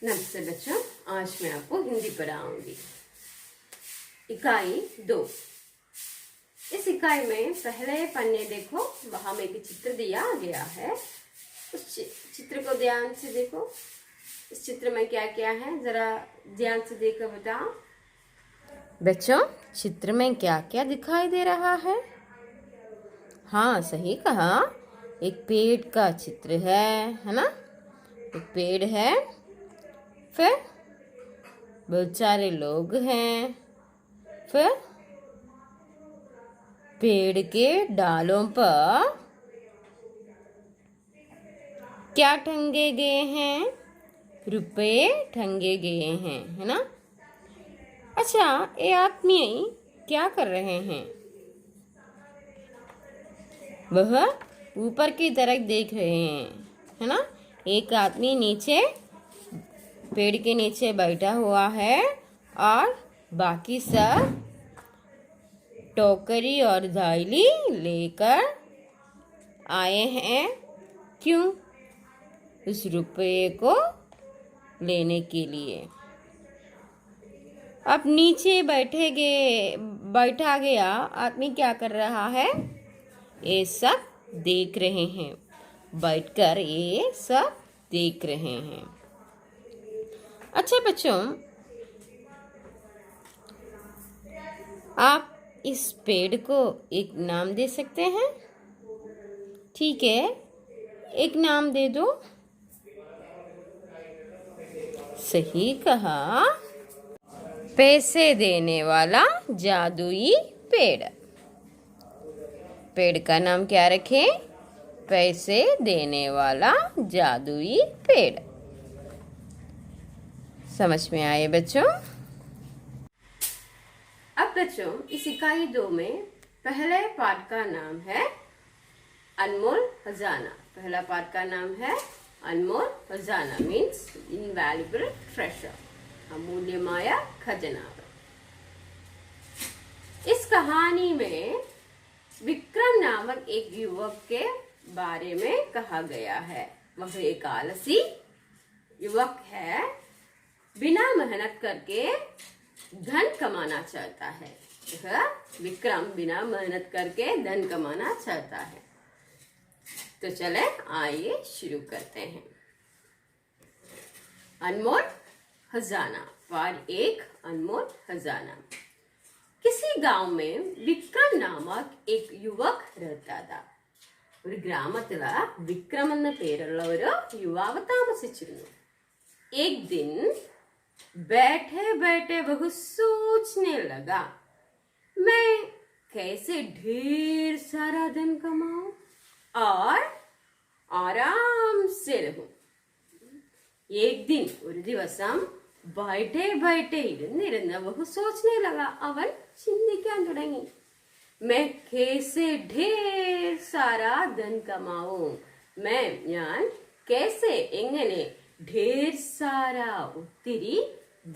नमस्ते बच्चों, आज मैं आपको हिंदी पढ़ाऊंगी। इकाई 2। इस इकाई में पहले पन्ने देखो, वहां में एक चित्र दिया गया है। उस चित्र को ध्यान से देखो। इस चित्र में क्या क्या है, जरा ध्यान से देखकर बताओ बच्चों। चित्र में क्या क्या दिखाई दे रहा है? हाँ, सही कहा। एक पेड़ का चित्र है ना? एक पेड़ है, फिर बहुत सारे लोग हैं, फिर पेड़ के डालों पर क्या टंगे गए हैं? रुपए टंगे गए हैं, है ना? अच्छा, ये आदमी क्या कर रहे हैं? वह ऊपर की तरफ देख रहे हैं, है ना? एक आदमी नीचे पेड़ के नीचे बैठा हुआ है और बाकी सब टोकरी और धाइली लेकर आए हैं। क्यों? उस रुपये को लेने के लिए। अब नीचे बैठा गया आदमी क्या कर रहा है? ये सब देख रहे हैं। बैठकर ये सब देख रहे हैं। अच्छा बच्चों, आप इस पेड़ को एक नाम दे सकते हैं? ठीक है, एक नाम दे दो। सही कहा, पैसे देने वाला जादुई पेड़। पेड़ का नाम क्या रखें? पैसे देने वाला जादुई पेड़। समझ में आए बच्चों? अब बच्चों, इस इकाई 2 में पहले पाठ का नाम है अनमोल खजाना। पहला पाठ का नाम है अनमोल खजाना, मीन्स इनवैल्यूएबल ट्रेजर, अमूल्यमाया खजाना। इस कहानी में विक्रम नामक एक युवक के बारे में कहा गया है। वह एक आलसी युवक है, बिना मेहनत करके धन कमाना चाहता है। यह विक्रम बिना मेहनत करके धन कमाना चाहता है। तो चले आइए शुरू करते हैं। अनमोल खजाना, पार्ट 1, अनमोल खजाना। किसी गांव में विक्रम नामक एक युवक रहता था। ഒരു ഗ്രാമത്തിൽ വിക്രം എന്ന പേരുള്ള ഒരു യുവാവ് താമസിച്ചിരുന്നു. एक दिन बैठे बैठे वह सोचने लगा, मैं कैसे ढेर सारा धन कमाऊं और आराम से रहूं. एक दिन ഒരു ദിവസം बैठे बैठे ഇരുന്നിരുന്ന് वह सोचने लगा, അവൻ ചിന്തിക്കാൻ തുടങ്ങി. मैं कैसे ढेर सारा धन कमाऊं. ഞാൻ कैसे എങ്ങനെ ढेर सारा ഒത്തിരി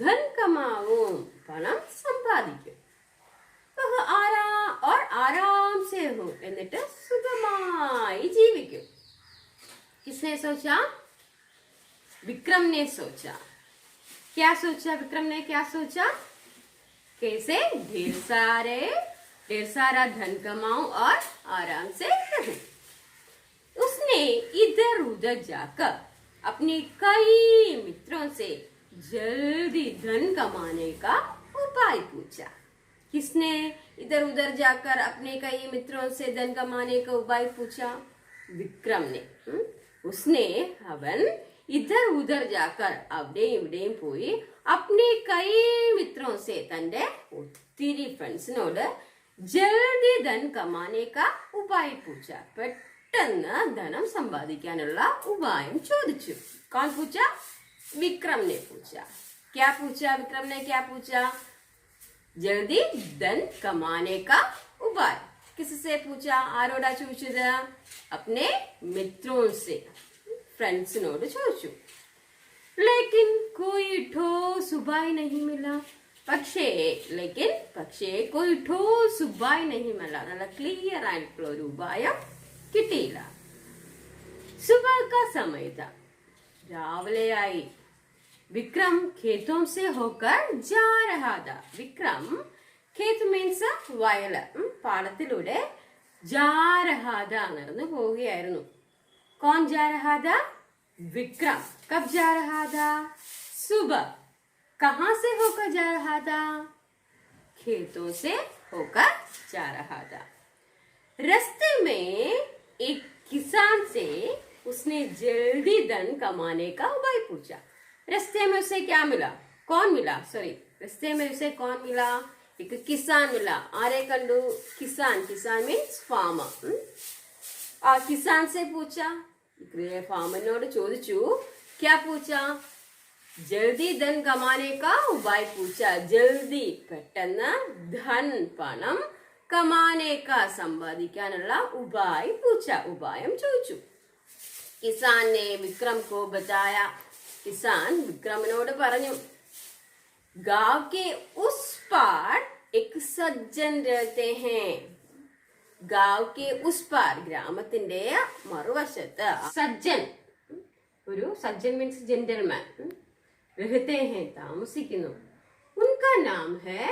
धन कमाऊं, പണം സമ്പാദിക്കും. और आराम से हो, എന്നിട്ട് സുഖമായി ജീവിക്കും. किसने सोचा? विक्रम ने सोचा. क्या सोचा विक्रम ने? क्या सोचा? कैसे ढेर सारा धन कमाऊं और आराम से रहूं. उसने इधर उधर जाकर अपने कई मित्रों से जल्दी धन कमाने का उपाय पूछा. किसने इधर उधर जाकर अपने कई मित्रों से धन कमाने का उपाय पूछा? विक्रम ने. उसने അവൻ इधर उधर जाकर അവിടെയും ഇവിടെയും പോയി अपने कई मित्रों से തന്റെ ഒത്തിരി ഫ്രണ്ട്സിനോട് ജൽദി ധൻ കമാനെ കാ ഉപായ പൂച്ച, പെട്ടെന്ന് ധനം സമ്പാദിക്കാനുള്ള ഉപായം ചോദിച്ചു. कौन पूछा? विक्रम ने पूछा. क्या पूछा विक्रम ने? क्या पूछा? जल्दी धन कमाने का उपाय. किससे पूछा? ആരോടാ ചോദിച്ചത്? अपने मित्रों से, फ्रेंड्सिनोड ചോദിച്ചു. लेकिन कोई ठोस उपाय नहीं मिला. പക്ഷേ कोई ठोस उपाय नहीं मिला. നല്ല ക്ലിയർ ആയിട്ടുള്ള ഒരു ഉപായം കിട്ടിയില്ല. सुबह का समय था. രാവിലെയായി. विक्रम खेतों से होकर जा रहा था. विक्रम, खेत means വയല്, പാടത്തിലൂടെ जा रहा था നടന്നു പോവുകയായിരുന്നു. कौन जा रहा था? विक्रम. कब जा रहा था? सुबह. कहाँ से होकर जा रहा था? खेतों से होकर जा रहा था. रास्ते में एक किसान से उसने जल्दी धन कमाने का उपाय पूछा. रास्ते में उसे क्या मिला? कौन मिला? सॉरी, रास्ते में उसे कौन मिला? एक किसान मिला. आरे कंडू किसान. किसान मीन्स फार्मर. किसान से पूछा. फार्मറിനോട് ചോദിച്ചു. क्या पूछा? जल्दी धन कमाने का उपाय पूछा. जल्दी പെട്ടെന്ന് ധൻ പണം കമാനെ കാ സമ്പാദിക്കാനുള്ള ഉപായ് പൂച്ച. ഉപായം ചോദിച്ചു. किसान ने विक्रम को बताया. किसान विक्रमനോട് പറഞ്ഞു. गांव के उस पार एक सज्जन रहते हैं. गांव के उस पार ഗ്രാമത്തിന്റെ മറുവശത്ത് സജ്ജൻ, ഒരു സജ്ജൻ മീൻസ് ജെന്റിൽമാൻ, रहते हैं താമസിക്കുന്നു. उनका नाम है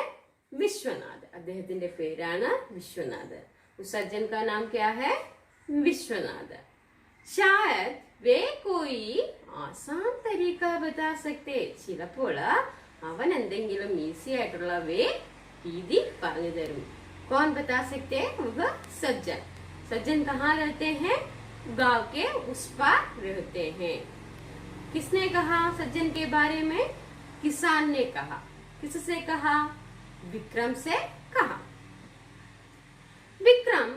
विश्वनाथ. അദ്ദേഹത്തിന്റെ പേരാണ് വിശ്വനാഥ്. उस सज्जन का नाम क्या है? विश्वनाथ. शायद वे कोई आसान तरीका बता सकते. ചിലപ്പോൾ അവൻ എന്തെങ്കിലും ഈസി ആയിട്ടുള്ള രീതി പറഞ്ഞു തരും. कौन बता सकते? वह सज्जन. सज्जन कहाँ रहते हैं? गांव के उस पार रहते हैं. किसने कहा सज्जन के बारे में? किसान ने कहा. किससे कहा? विक्रम से कहा. विक्रम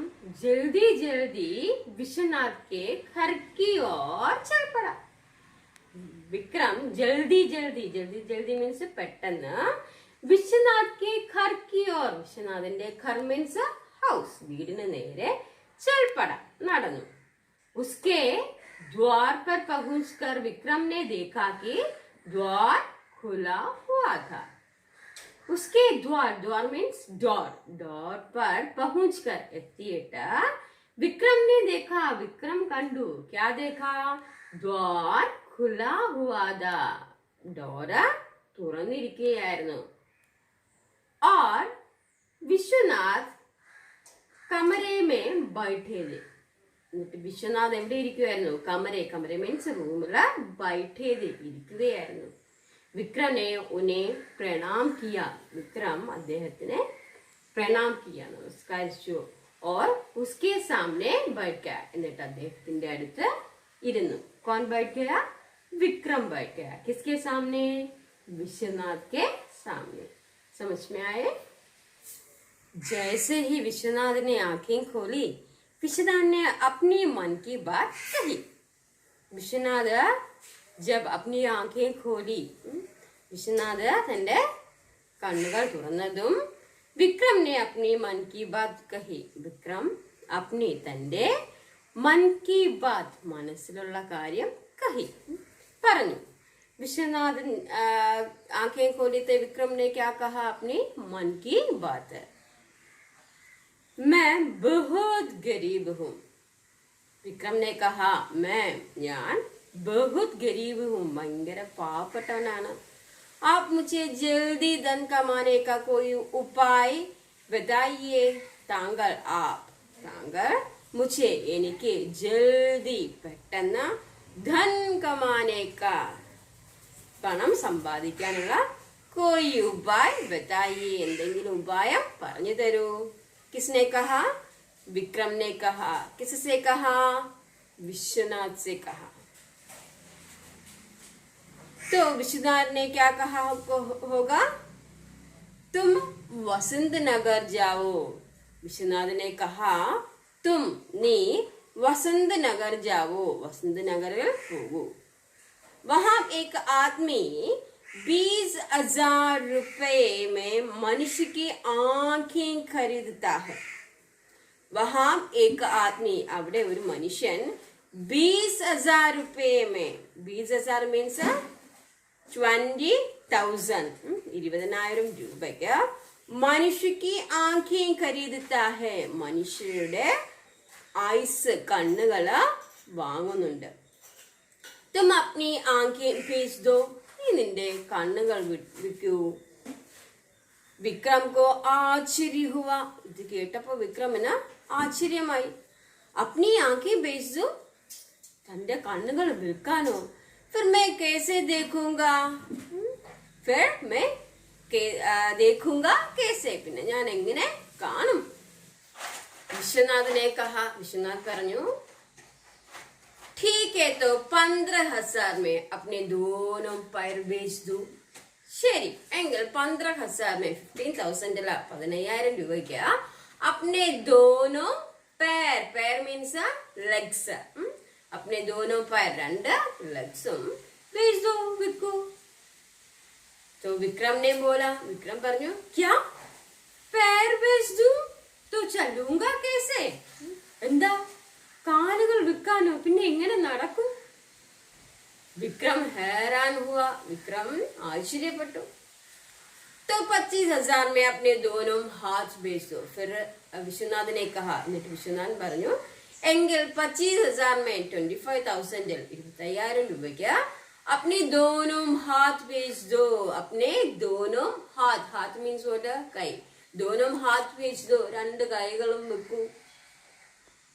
जल्दी जल्दी विश्वनाथ के घर की ओर चल पड़ा. विक्रम जल्दी जल्दी, जल्दी जल्दी मीन्स പെട്ടെന്ന്, विश्वनाथ के घर की ओर, വിശ്വനാഥന്റെ घर मीन्स हाउस, വീടിന് നേരെ चल पड़ा, നടന്നു. उसके द्वार पर पहुंचकर विक्रम ने देखा कि द्वार खुला हुआ था. उसके द्वार मीन्स डोर पर पहुंचकर എത്തിയിട്ട് विक्रम ने देखा. विक्रम कंडू. क्या देखा? द्वार खुला हुआ था. डोर തുറന്നിരിക്കുകയായിരുന്നു. और विश्वनाथ कमरे में बैठे थे. എന്നിട്ട് വിശ്വനാഥ് എവിടെ ഇരിക്കുകയായിരുന്നു? കമരെ മീൻസ് റൂമില് ബൈഠേത് ഇരിക്കുകയായിരുന്നു. विक्रम ने उन्हें प्रणाम किया. विक्रम അദ്ദേഹത്തിനെ प्रणाम किया, നമസ്കരിച്ചു. और उसके सामने बैठ गया. എന്നിട്ട് അദ്ദേഹത്തിന്റെ അടുത്ത് ഇരുന്നു. कौन बैठ गया? विक्रम बैठ गया. किसके सामने? विश्वनाथ के सामने. समझ में आए? जैसे ही विश्वनाथ ने आंखें खोली, विश्वनाथ ने अपनी मन की बात कही. विश्वनाथ जब अपनी आंखें खोली, വിശ്വനാഥ് തന്റെ കണ്ണുകൾ തുറന്നതും വിക്രം ने अपनी मन की बात कही. വിക്രം अपनी തന്റെ मन की बात, മനസ്സിലുള്ള കാര്യം कही, പറഞ്ഞു. विश्वनाथ आंखें खोली तो विक्रम ने क्या कहा? अपनी मन की बात. मैं बहुत गरीब हूँ. विक्रम ने कहा ഞാൻ बहुत गरीब हूँ, ഭയങ്കര പാവപ്പെട്ടവനാണ്. आप मुझे जल्दी धन कमाने का कोई उपाय बताइए. താങ്കൾ मुझे എനിക്ക് ജൽദി പെട്ടെന്ന് ധൻ കമാനെ കാ പണം സമ്പാദിക്കാനുള്ള कोई उपाय बताइए. എന്തെങ്കിലും ഉപായം പറഞ്ഞു തരൂ. किसने कहा? विक्रम ने कहा. किससे कहा? विश्वनाथ से कहा. तो विश्वनाथ ने क्या कहा होगा? तुम वसंत नगर जाओ. विश्वनाथ ने कहा तुम नी वसंत नगर जाओ. वसंत नगर होगो. वहां एक आदमी 20,000 रुपए में मनुष्य की आंखें खरीदता है. वहां एक आदमी, അവിടെ ഒരു മനുഷ്യൻ 20,000 रुपए में, 20,000 मीन्स 20,000, 20,000 രൂപയ്ക്ക് മനുഷ്യക്ക് ആംഖേം ഖരീദത്താ ഹെ, മനുഷ്യരുടെ ഐസ് കണ്ണുകള് വാങ്ങുന്നുണ്ട്. തും അപ്നി ആംഖേം ഭേജ് ദോ ഇനി നിന്റെ കണ്ണുകൾ വിൽക്കൂ. വിക്രം കോ ആശ്ചര്യ ഹുവ. ഇത് കേട്ടപ്പോ വിക്രമിന് ആശ്ചര്യമായി. അപ്നി ആങ്കി ബേച്ച് ദോ. തന്റെ കണ്ണുകൾ വിൽക്കാനോ? ഫിർ മേ കേസെ ദേഖൂംഗാ. ഫിർ മേ ദേഖൂംഗാ കേസെ. പിന്നെ ഞാൻ എങ്ങനെ കാണും? വിശ്വനാഥനെ കഹ. വിശ്വനാഥ് പറഞ്ഞു, ठीक है तो 15,000 में अपने दोनों पैर बेच दो. ശരി എങ്കിൽ 15,000 में 15,000 അല്ല 15,000 രൂപയ്ക്ക് अपने दोनों पैर, पैर मीन्स legs, अपने दोनों पैर രണ്ട് legsഉം बेच दो, വിൽക്കൂ. तो विक्रम ने बोला. विक्रम പറഞ്ഞു, क्या पैर बेच दूं तो चलूंगा कैसे? എന്താ കാലുകൾ വിൽക്കാനോ? പിന്നെ എങ്ങനെ നടക്കും? വിക്രം हैरान हुआ. വിക്രം ആശ്ചര്യപ്പെട്ടു. तो 25,000 में अपने दोनों हाथ बेच दो. फिर विश्वनाथ ने कहा. എന്നിട്ട് വിശ്വനാഥൻ പറഞ്ഞു, എങ്കിൽ 25,000 में 25,000 25,000 രൂപയ്ക്ക് अपने दोनों हाथ बेच दो. अपने दोनों हाथ, हाथ मीन्स what? കൈ. दोनों हाथ बेच दो. രണ്ട് കൈകളും വിൽക്കൂ.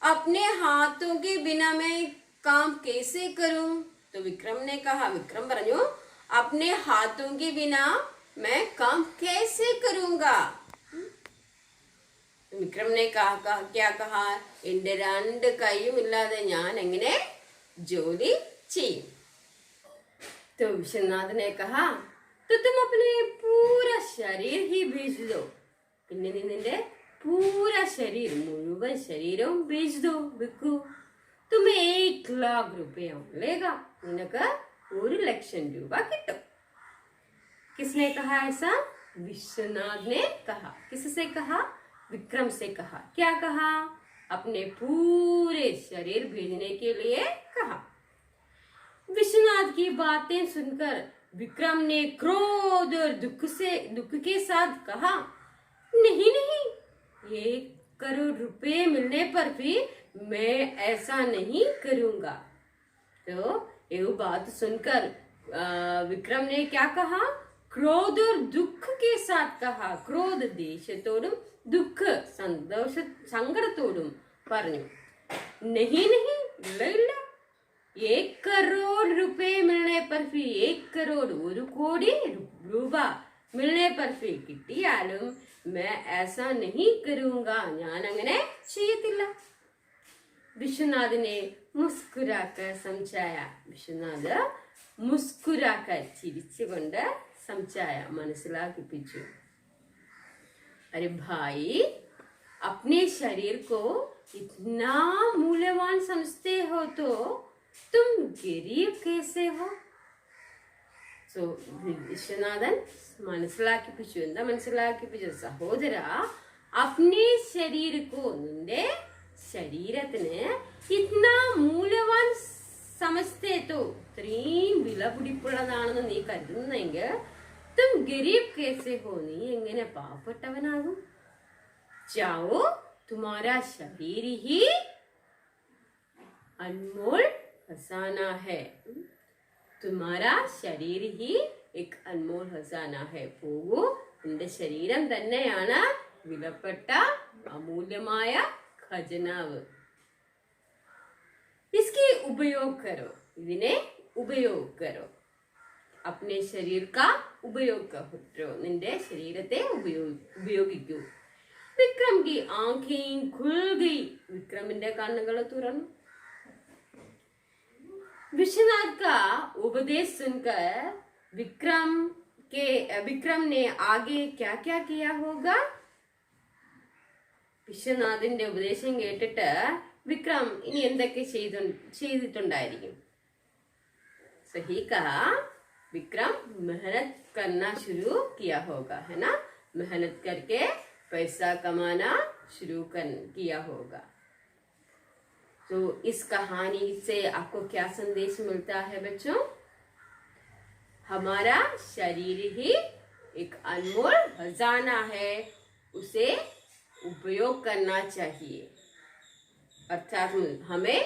अपने हाथों के बिना मैं काम कैसे करूं? तो विक्रम ने कहा. विक्रम പറഞ്ഞു, अपने हाथों के बिना मैं काम कैसे करूंगा? विक्रम ने कहा, क्या कहा? എന്റെ രണ്ട് കൈയും ഇല്ലാതെ ഞാൻ എങ്ങനെ ജോലി ചെയ്യും? तो विश्वनाथ ने कहा, तो तुम अपने पूरा शरीर ही बेच दो. പിന്നെ നീ നിന്റെ पूरा शरीर, മുഴുവൻ ശരീരവും बेच दो, വിൽക്കൂ. तुम्हें 1,00,000 रुपया मिलेगा. നിനക്ക് 1,00,000 രൂപ കിട്ടും. किसने कहा ऐसा? विश्वनाथ ने कहा. किससे कहा? विक्रम से कहा. क्या कहा? अपने पूरे शरीर भेजने के लिए कहा. विश्वनाथ की बातें सुनकर विक्रम ने क्रोध और दुख के साथ कहा, नहीं नहीं, 1 करोड़ रुपए मिलने पर भी मैं ऐसा नहीं करूंगा. तो ये बात सुनकर विक्रम ने क्या कहा? क्रोध और दुख के साथ कहा. क्रोध ദേഷ്യത്തോടും ദുഃഖ സങ്കടത്തോടും പറഞ്ഞു. नहीं नहीं, ഇല്ല ഇല്ല, 1 करोड़ रुपए मिलने पर भी 1 करोड़ 1 കോടി രൂപ मिलने पर भी കിട്ടിയാലും मैं ऐसा नहीं करूंगा. ഞാൻ അങ്ങനെ ചെയ്യത്തില്ല. विश्वनाथ ने मुस्कुराकर समझाया. വിശ്വനാഥ് മുസ്കുരാക്കർ ചിരിച്ചുകൊണ്ട് समझाया, മനസ്സിലാക്കിപ്പിച്ചു. अरे भाई, अपने शरीर को इतना मूल्यवान समझते हो तो तुम गरीब कैसे हो? സോ വിശ്വനാഥൻ മനസ്സിലാക്കിപ്പിച്ചു. എന്താ മനസ്സിലാക്കിപ്പിച്ചു? സഹോദര, അപ്നെ ശരീരക്കോ, നിന്റെ ശരീരത്തിന് ഇത്നാ മൂല്യവാൻ സമസ്തേത്തോ, ഇത്രയും വിലപിടിപ്പുള്ളതാണെന്ന് നീ കരുതുന്നെങ്കിൽ തും ഗരീബ് കേസെ ഹോ, നീ എങ്ങനെ പാവപ്പെട്ടവനാകും? ചാവോ, തുമാരാ ശരീർ ഹി അൻമോൾ ഖസാന ഹൈ. തുമാരാ ശരീർ ഹി എക് അൻമോൾ ഖസാന ഹൈ. പോകൂ, നിന്റെ ശരീരം തന്നെയാണ് വിലപ്പെട്ട അമൂല്യമായ ഖജനാവ്. इसकी उपयोग करो, ഇതിനെ ഉപयोग करो. अपने शरीर का उपयोग करो, നിന്റെ ശരീരത്തെ ഉപയോഗിക്കൂ. विक्रम की आंखें खुल गई. വിക്രമിന്റെ കണ്ണുകൾ തുറന്നു. विश्वनाथ का उपदेश सुनकर विक्रम ने आगे क्या क्या किया होगा? വിശ്വനാഥിന്റെ ഉപദേശം കേട്ടിട്ട് വിക്രം ഇനി എന്തൊക്കെ ചെയ്തിട്ടുണ്ടായിരിക്കും? सही कहा. विक्रम मेहनत करना शुरू किया होगा, है ना? मेहनत करके पैसा कमाना शुरू किया होगा. तो इस कहानी से आपको क्या संदेश मिलता है बच्चों? हमारा शरीर ही एक अनमोल खजाना है, उसे उपयोग करना चाहिए. अर्थात हमें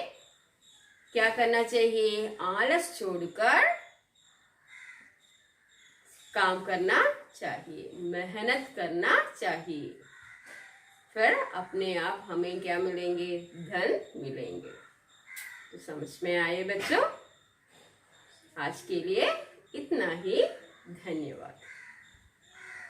क्या करना चाहिए? आलस छोड़कर काम करना चाहिए, मेहनत करना चाहिए, फिर अपने आप हमें क्या मिलेंगे, धन मिलेंगे। तो समझ में आए बच्चों? आज के लिए इतना ही, धन्यवाद।